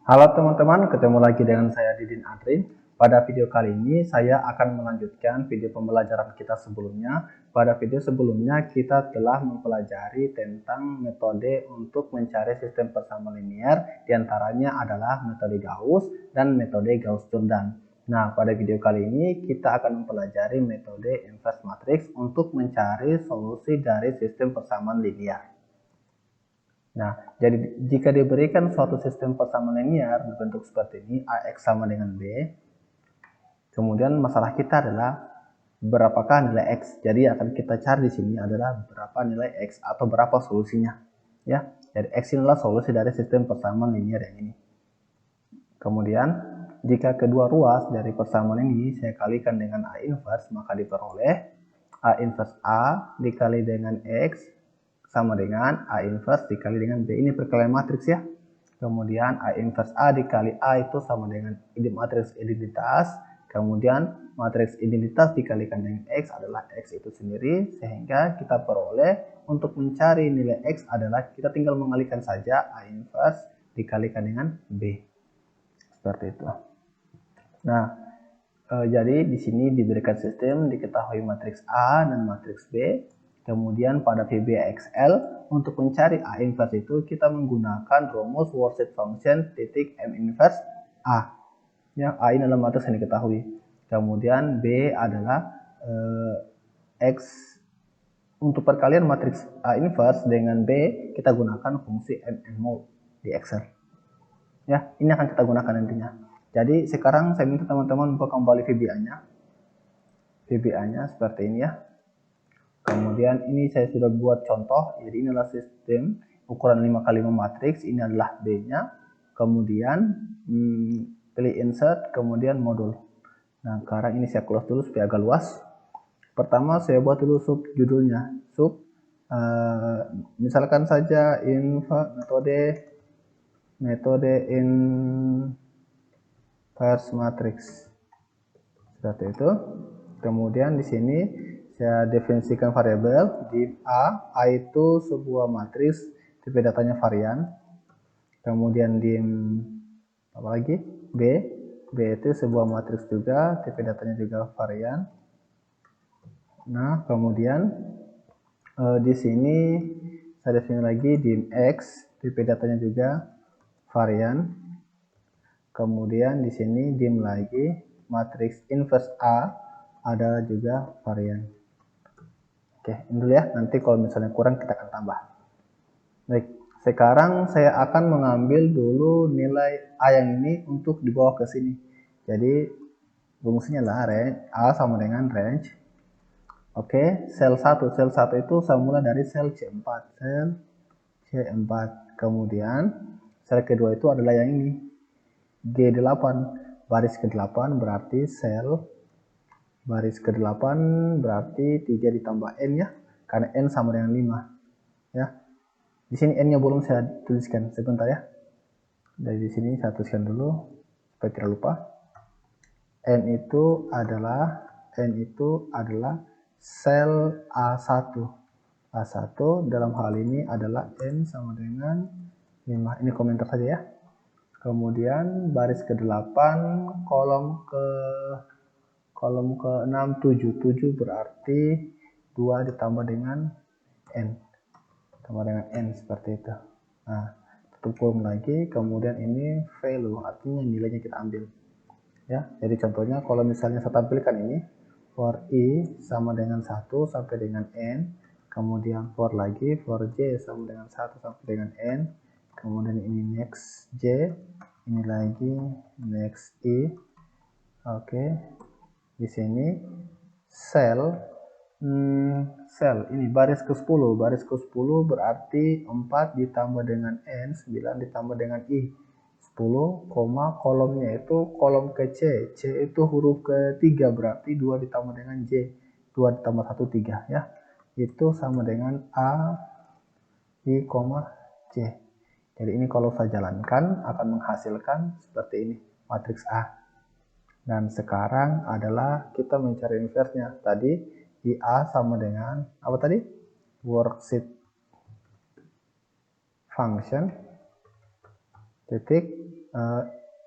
Halo teman-teman, ketemu lagi dengan saya Didin Adrin. Pada video kali ini saya akan melanjutkan video pembelajaran kita sebelumnya. Pada video sebelumnya kita telah mempelajari tentang metode untuk mencari sistem persamaan linear, diantaranya adalah metode Gauss dan metode Gauss-Jordan. Nah, pada video kali ini kita akan mempelajari metode inverse matrix untuk mencari solusi dari sistem persamaan linear. Nah, jadi jika diberikan suatu sistem persamaan linear berbentuk seperti ini, AX sama dengan B, kemudian masalah kita adalah berapakah nilai X. Jadi akan kita cari di sini adalah berapa nilai X atau berapa solusinya. Ya, jadi X inilah solusi dari sistem persamaan linear yang ini. Kemudian, jika kedua ruas dari persamaan ini saya kalikan dengan A inverse, maka diperoleh A inverse A dikali dengan X sama dengan A inverse dikali dengan B. Ini perkalian matriks ya. Kemudian A inverse A dikali A itu sama dengan matriks identitas. Kemudian matriks identitas dikalikan dengan X adalah X itu sendiri. Sehingga kita peroleh untuk mencari nilai X adalah kita tinggal mengalihkan saja A inverse dikalikan dengan B. Seperti itu. Nah, jadi di sini diberikan sistem diketahui matriks A dan matriks B. Kemudian pada VBXL untuk mencari A inverse itu kita menggunakan rumus worksheet function titik M inverse A. Ya, A ini adalah matriks yang diketahui. Kemudian B adalah X. Untuk perkalian matriks A inverse dengan B kita gunakan fungsi mmol di Excel. Ya, ini akan kita gunakan nantinya. Jadi sekarang saya minta teman-teman buka kembali VBA-nya. VBA-nya seperti ini ya. Kemudian ini saya sudah buat contoh, jadi ini adalah sistem ukuran 5x5 matriks, ini adalah B-nya. Kemudian pilih insert, kemudian modul. Nah, sekarang ini saya close dulu supaya agak luas. Pertama saya buat dulu sub judulnya, misalkan saja metode inverse matrix. Seperti itu. Kemudian di sini saya definisikan variabel di A itu sebuah matriks tipe datanya varian. Kemudian di apa lagi? B itu sebuah matriks juga tipe datanya juga varian. Nah, kemudian di sini saya definisi lagi di X tipe datanya juga varian. Kemudian di sini dim lagi matriks inverse A ada juga varian. Oke, ini dulu ya. Nanti kalau misalnya kurang kita akan tambah. Baik, sekarang saya akan mengambil dulu nilai A yang ini untuk dibawa ke sini. Jadi fungsinya adalah range A sama dengan range. Oke, sel 1 itu semula dari sel C4. Kemudian sel kedua itu adalah yang ini. G8, baris ke-8 berarti sel baris ke-8 berarti 3 ditambah N ya, karena N sama dengan 5 ya. Di sini N-nya belum saya tuliskan, sebentar ya. Dari di sini saya tuliskan dulu supaya tidak lupa. N itu adalah sel A1. A1 dalam hal ini adalah N sama dengan 5. Ini komentar saja ya. Kemudian baris ke-8 kolom ke-6 7 berarti 2 ditambah dengan N. Tambah dengan N seperti itu. Nah, tutup kolom lagi, kemudian ini value, artinya nilainya kita ambil. Ya, jadi contohnya kalau misalnya saya tampilkan ini for I sama dengan 1 sampai dengan N, kemudian for lagi for J sama dengan 1 sampai dengan N, kemudian ini next J, ini lagi next I. Oke. Di sini sel ini baris ke-10 berarti 4 ditambah dengan N, 9 ditambah dengan I, 10, kolomnya itu kolom ke C itu huruf ketiga berarti 2 ditambah dengan J, 2 ditambah 1 3 ya, itu sama dengan A, I, J. Jadi ini kalau saya jalankan akan menghasilkan seperti ini matriks A. Dan sekarang adalah kita mencari inverse-nya. Tadi di A sama dengan apa tadi? Worksheet function titik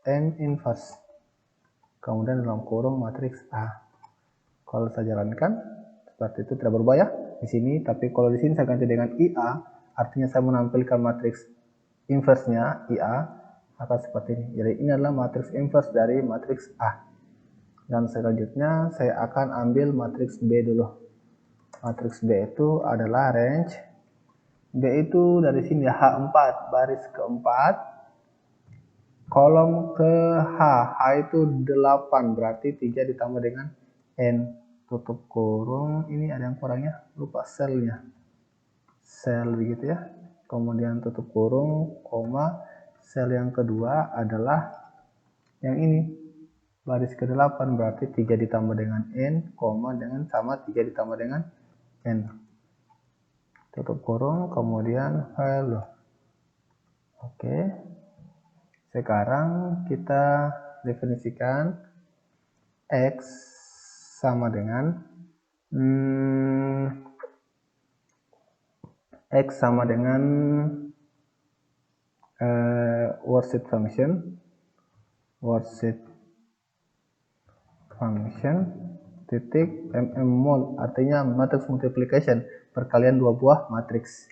N inverse, kemudian dalam kurung matriks A. Kalau saya jalankan seperti itu tidak berubah ya di sini, tapi kalau di sini saya ganti dengan IA, artinya saya menampilkan matriks inverse-nya IA akan seperti ini. Jadi ini adalah matriks inverse dari matriks A. Dan selanjutnya saya akan ambil matriks B dulu. Matriks B itu adalah range B itu dari sini H4 baris keempat kolom ke H. H itu 8, berarti 3 ditambah dengan N tutup kurung. Ini ada yang kurangnya, lupa selnya, sel begitu ya. Kemudian tutup kurung, koma, sel yang kedua adalah yang ini, baris ke-8, berarti 3 ditambah dengan N, koma, dengan sama 3 ditambah dengan N. Tutup kurung, kemudian hello. Oke. Sekarang kita definisikan X sama dengan worksheet function titik mmul, artinya matrix multiplication, perkalian dua buah matriks.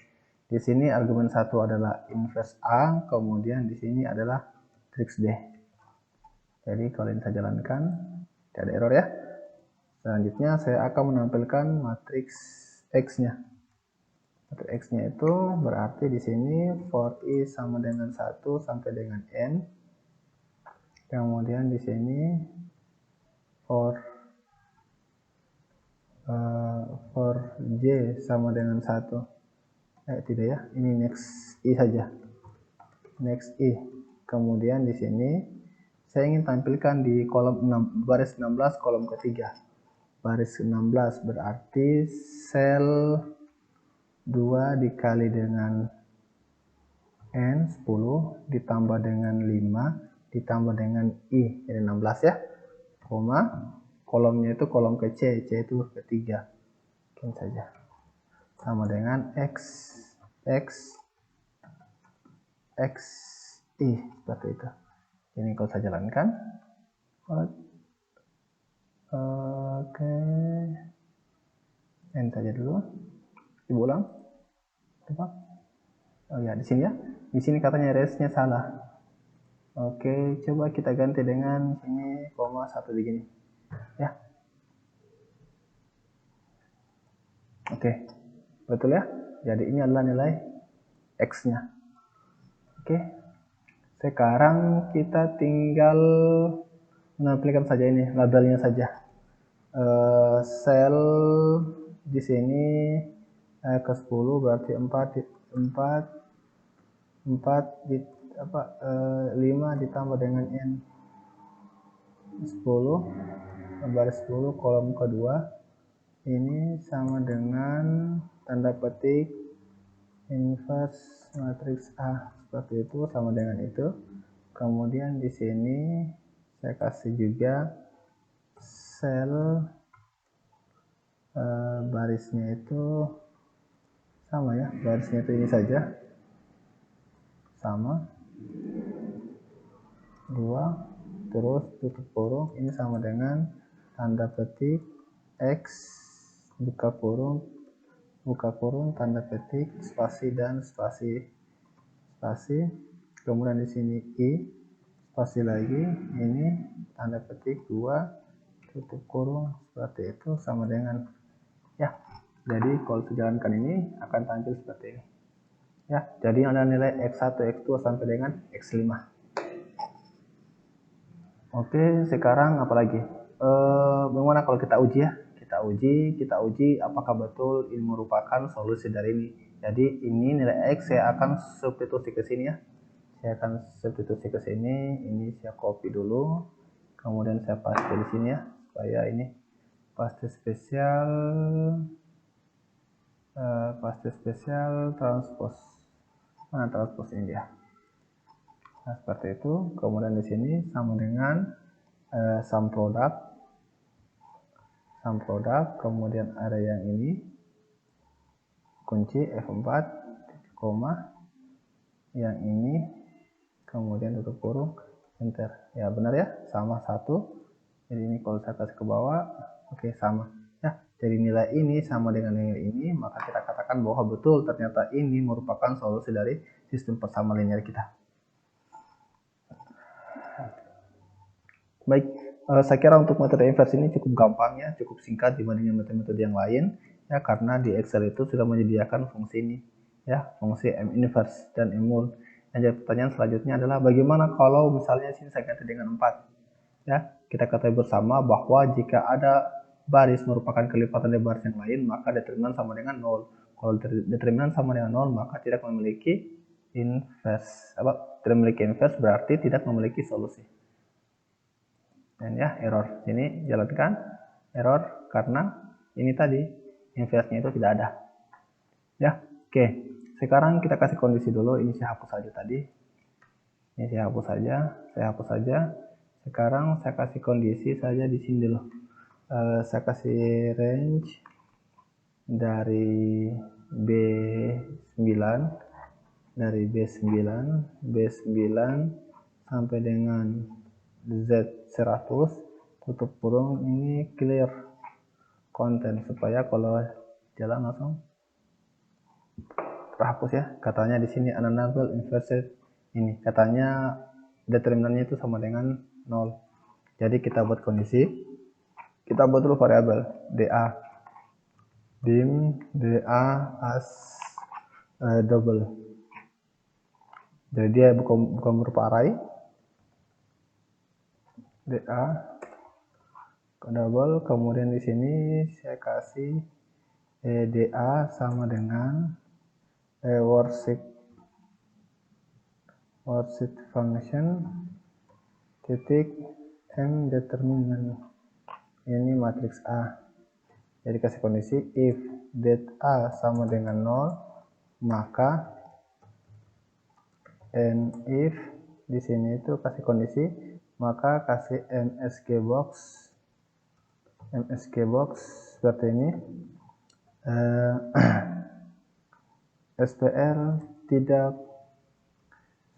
Di sini argumen 1 adalah inverse A, kemudian di sini adalah matriks D. Jadi kalau ini saya jalankan tidak ada error ya. Selanjutnya saya akan menampilkan matriks X-nya. Matriks X-nya itu berarti di sini for I sama dengan 1 sampai dengan N. Kemudian di sini for J sama dengan 1. Tidak ya, ini next I saja. Next I. Kemudian di sini saya ingin tampilkan di kolom 6, baris 16 kolom ketiga. Baris 16 berarti sel 2 dikali dengan N 10 ditambah dengan 5 ditambah dengan I, jadi 16 ya. Koma, kolomnya itu kolom ke C, C itu ketiga. Mungkin saja. Sama dengan X I, seperti itu. Ini kalau saya jalankan. Oke. N saja dulu. Diulang. Oh ya, di sini ya. Di sini katanya resnya salah. Oke, coba kita ganti dengan ini koma 1 begini. Ya. Oke. Betul ya? Jadi ini adalah nilai X-nya. Oke. Sekarang kita tinggal menampilkan saja ini, labelnya saja. Sel di sini ke 10 berarti 5 ditambah dengan N 10 baris 10 kolom kedua ini sama dengan tanda petik inverse matriks A, seperti itu, sama dengan itu. Kemudian di sini saya kasih juga sel barisnya itu sama ya, barisnya itu ini saja sama 2, terus tutup kurung ini sama dengan tanda petik X buka kurung tanda petik spasi dan spasi, kemudian di sini I spasi lagi, ini tanda petik 2 tutup kurung, seperti itu, sama dengan ya. Jadi kalau dijalankan ini akan tampil seperti ini ya. Jadi ada nilai X1 X2 sampai dengan X5. Oke, sekarang apalagi bagaimana kalau kita uji ya. Kita uji apakah betul ini merupakan solusi dari ini. Jadi ini nilai X saya akan substitusi ke sini ya. Saya akan substitusi ke sini. Ini saya copy dulu. Kemudian saya paste di sini ya, supaya ini paste spesial transpose. Mana transpose ini dia? Nah, seperti itu. Kemudian di sini sama dengan sum product, kemudian ada yang ini kunci F4 koma, yang ini kemudian tutup kurung, enter. Ya benar ya, sama 1. Jadi ini kalau saya kasih ke bawah, oke sama. Ya, jadi nilai ini sama dengan nilai ini, maka kita katakan bahwa betul ternyata ini merupakan solusi dari sistem persamaan linear kita. Baik, saya kira untuk metode inversi ini cukup gampang ya, cukup singkat dibandingkan metode-metode yang lain ya, karena di Excel itu sudah menyediakan fungsi ini ya, fungsi M inverse dan M mul. Yang jadi pertanyaan selanjutnya adalah bagaimana kalau misalnya sini saya ganti dengan 4 ya. Kita ketahui bersama bahwa jika ada baris merupakan kelipatan dari baris yang lain, maka determinan sama dengan 0. Kalau determinan sama dengan 0, maka tidak memiliki inverse. Tidak memiliki inverse berarti tidak memiliki solusi. Dan ya, error. Ini jalankan error karena ini tadi inverse-nya itu tidak ada. Ya, oke. Sekarang kita kasih kondisi dulu. Ini saya hapus saja tadi. Ini saya hapus saja. Sekarang saya kasih kondisi saja di sini dulu. Saya kasih range dari B9 sampai dengan Z100, tutup kurung, ini clear content supaya kalau jalan langsung terhapus ya. Katanya di sini unenable inverted, ini katanya determinannya itu sama dengan 0. Jadi kita buat kondisi, kita buat dulu variabel DA, dim DA as double. Jadi dia bukan berupa array, DA double. Kemudian di sini saya kasih DA sama dengan worksheet function titik M determinant, ini matriks A. Jadi kasih kondisi if det A sama dengan 0, maka and if di sini itu kasih kondisi, maka kasih MSG box seperti ini. SPL tidak,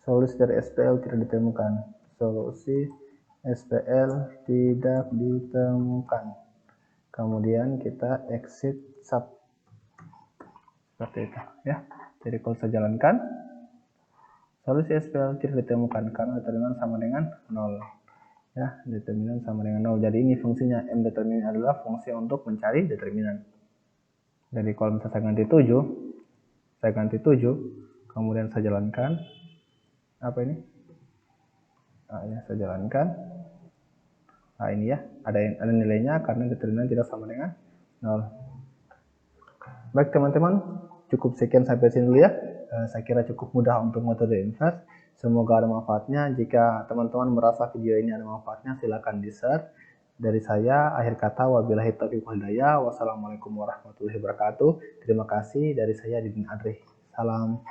solusi dari SPL tidak ditemukan. Solusi SPL tidak ditemukan. Kemudian kita exit sub seperti itu ya. Jadi kalau saya jalankan, solusi SPL tidak ditemukan karena determinan sama dengan 0 ya, determinan sama dengan 0. Jadi ini fungsinya, M determinan adalah fungsi untuk mencari determinan. Jadi kalau misalnya saya ganti 7, kemudian saya jalankan, apa ini? Ya, saya jalankan. Nah ini ya, ada nilainya karena determinan tidak sama dengan 0. Baik teman-teman, cukup sekian sampai sini dulu ya. Saya kira cukup mudah untuk metode inverse. Semoga ada manfaatnya. Jika teman-teman merasa video ini ada manfaatnya, silakan di-share. Dari saya, akhir kata, wabillahi taufiq wal hidayah. Wassalamualaikum warahmatullahi wabarakatuh. Terima kasih dari saya, Didin Adri. Salam.